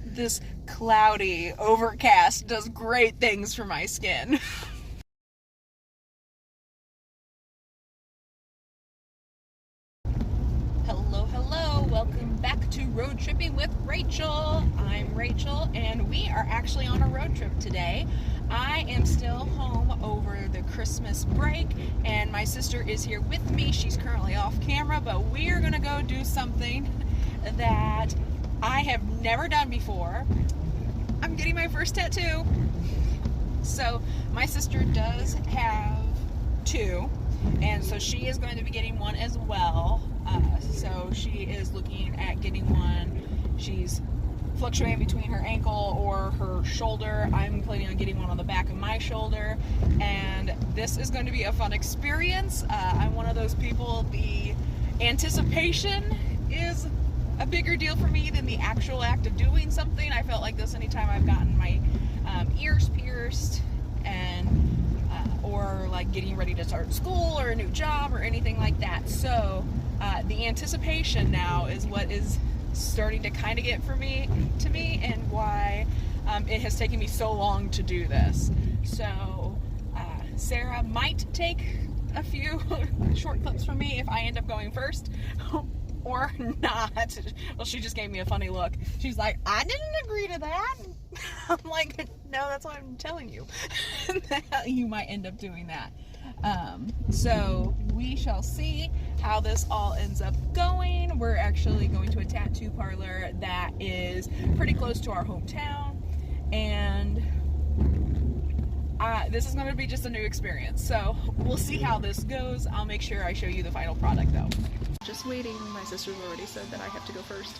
This cloudy overcast does great things for my skin. Hello, welcome back to Road Tripping with Rachel. I'm Rachel, and we are actually on a road trip today. I am still home over the Christmas break, and my sister is here with me. She's currently off camera, but we are gonna go do something that I have never done before. I'm getting my first tattoo. So my sister does have two, and so she is going to be getting one as well. So she is looking at getting one. She's fluctuating between her ankle or her shoulder. I'm planning on getting one on the back of my shoulder, and this is going to be a fun experience. I'm one of those people, the anticipation is a bigger deal for me than the actual act of doing something. I felt like this anytime I've gotten my ears pierced, and or like getting ready to start school or a new job or anything like that. So the anticipation now is what is starting to kind of get to me, and why it has taken me so long to do this. So Sarah might take a few short clips from me if I end up going first, or not. Well, she just gave me a funny look. She's like, I didn't agree to that. I'm like, no, that's what I'm telling you. That you might end up doing that. So we shall see how this all ends up going. We're actually going to a tattoo parlor that is pretty close to our hometown, and this is going to be just a new experience. So we'll see how this goes. I'll make sure I show you the final product though. Just waiting. My sister's already said that I have to go first.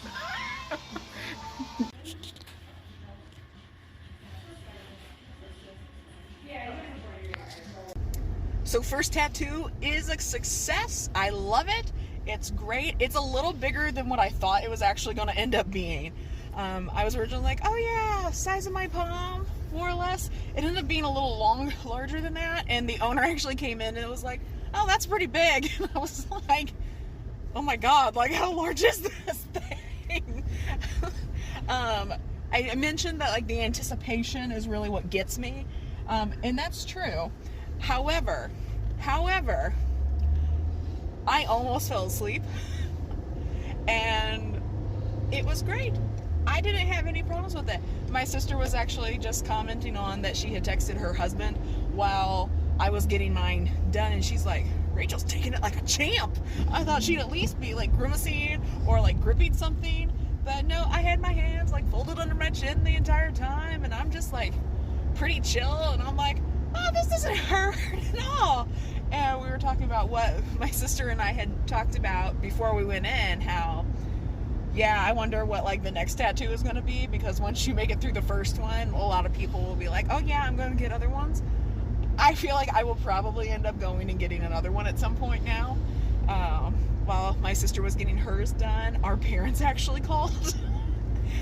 So first tattoo is a success. I love it. It's great. It's a little bigger than what I thought it was actually going to end up being. I was originally like, oh yeah, size of my palm, more or less. It ended up being a little larger than that, and the owner actually came in and it was like, oh, that's pretty big. And I was like, oh my god, like how large is this thing? I mentioned that like the anticipation is really what gets me, and that's true. However, I almost fell asleep, and it was great. I didn't have any problems with it. My sister was actually just commenting on that she had texted her husband while I was getting mine done, and she's like, Rachel's taking it like a champ. I thought she'd at least be like grimacing or like gripping something, but no, I had my hands like folded under my chin the entire time, and I'm just like pretty chill, and I'm like, oh, this doesn't hurt at all. And we were talking about what my sister and I had talked about before we went in, how, yeah, I wonder what like the next tattoo is going to be, because once you make it through the first one, a lot of people will be like, oh yeah, I'm going to get other ones. I feel like I will probably end up going and getting another one at some point now. While my sister was getting hers done, our parents actually called.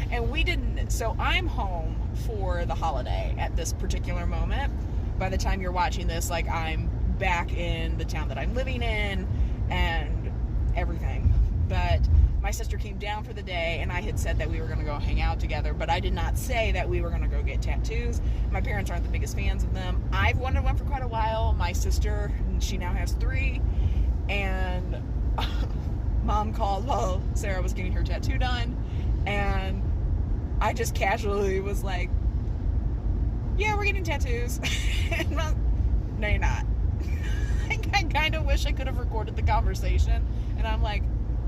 And we didn't, so I'm home for the holiday at this particular moment. By the time you're watching this, like, I'm back in the town that I'm living in and everything. But my sister came down for the day, and I had said that we were going to go hang out together, but I did not say that we were going to go get tattoos. My parents aren't the biggest fans of them. I've wanted one for quite a while. My sister, she now has 3, and mom called while Sarah was getting her tattoo done, and I just casually was like, yeah, we're getting tattoos. No, you're not. I kind of wish I could have recorded the conversation, and I'm like,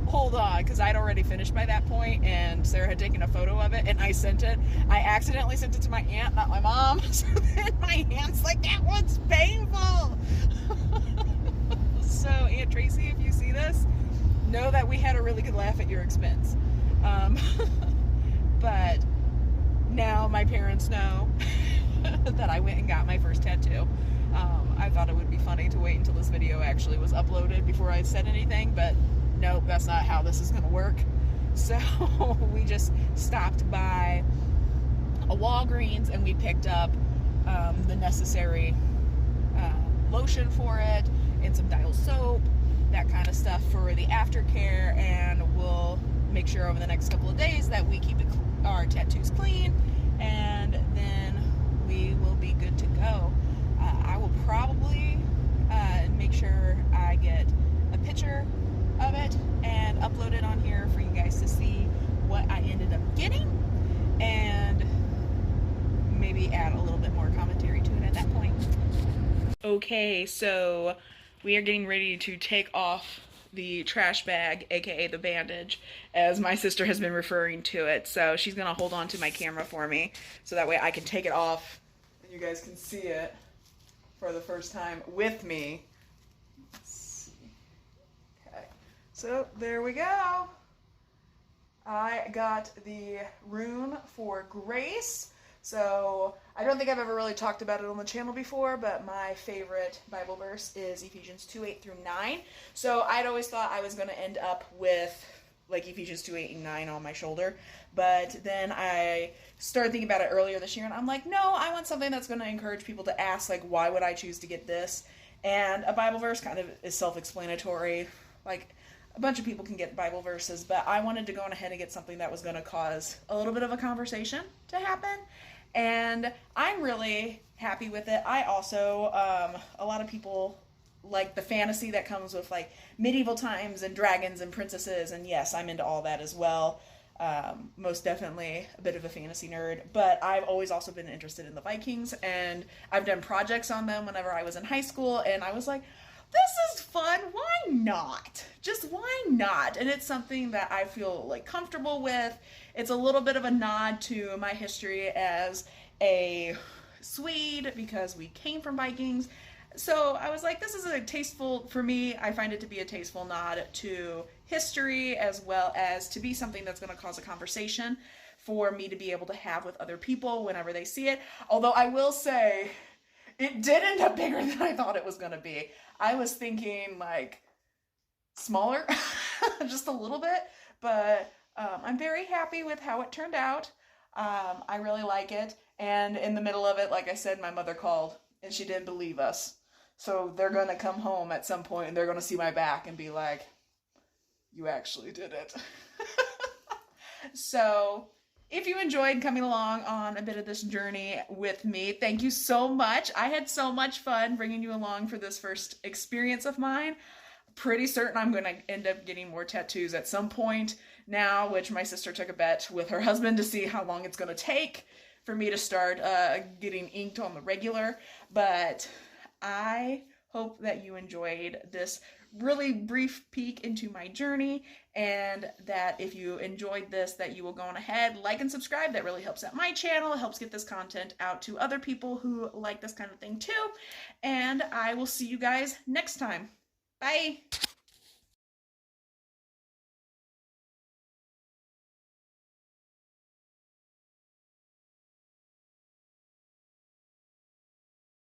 hold on, because I'd already finished by that point, and Sarah had taken a photo of it, and I sent it. I accidentally sent it to my aunt, not my mom, so then my aunt's like, that one's painful. So Aunt Tracy, if you see this, know that we had a really good laugh at your expense. But now my parents know that I went and got my first tattoo. I thought it would be funny to wait until this video actually was uploaded before I said anything, but nope, that's not how this is going to work. So we just stopped by a Walgreens, and we picked up the necessary lotion for it and some Dial soap, that kind of stuff for the aftercare, and we'll make sure over the next couple of days that we keep our our tattoos clean, and then we will be good to go. I will probably make sure I get a picture of it and upload it on here for you guys to see what I ended up getting, and maybe add a little bit more commentary to it at that point. Okay, so we are getting ready to take off the trash bag, aka the bandage, as my sister has been referring to it. So she's gonna hold on to my camera for me so that way I can take it off and you guys can see it for the first time with me. Let's see. Okay, so there we go. I got the Rune for Grace. So I don't think I've ever really talked about it on the channel before, but my favorite Bible verse is Ephesians 2:8-9. So I'd always thought I was going to end up with like Ephesians 2:8-9 on my shoulder, but then I started thinking about it earlier this year, and I'm like, no, I want something that's going to encourage people to ask, like, why would I choose to get this? And a Bible verse kind of is self-explanatory. Like, a bunch of people can get Bible verses, but I wanted to go on ahead and get something that was going to cause a little bit of a conversation to happen. And I'm really happy with it. I also, a lot of people like the fantasy that comes with like medieval times and dragons and princesses, and yes, I'm into all that as well. Most definitely a bit of a fantasy nerd, but I've always also been interested in the Vikings, and I've done projects on them whenever I was in high school, and I was like, this is fun, why not? Just why not? And it's something that I feel like comfortable with. It's a little bit of a nod to my history as a Swede because we came from Vikings. So I was like, this is a tasteful, for me, I find it to be a tasteful nod to history, as well as to be something that's going to cause a conversation for me to be able to have with other people whenever they see it. Although I will say, it did end up bigger than I thought it was going to be. I was thinking like smaller, just a little bit, but I'm very happy with how it turned out. I really like it. And in the middle of it, like I said, my mother called and she didn't believe us. So they're going to come home at some point and they're going to see my back and be like, you actually did it. So if you enjoyed coming along on a bit of this journey with me, thank you so much. I had so much fun bringing you along for this first experience of mine. Pretty certain I'm going to end up getting more tattoos at some point now, which my sister took a bet with her husband to see how long it's going to take for me to start getting inked on the regular. But I hope that you enjoyed this really brief peek into my journey, and that if you enjoyed this, that you will go on ahead, like and subscribe. That really helps out my channel, helps get this content out to other people who like this kind of thing too. And I will see you guys next time. Bye.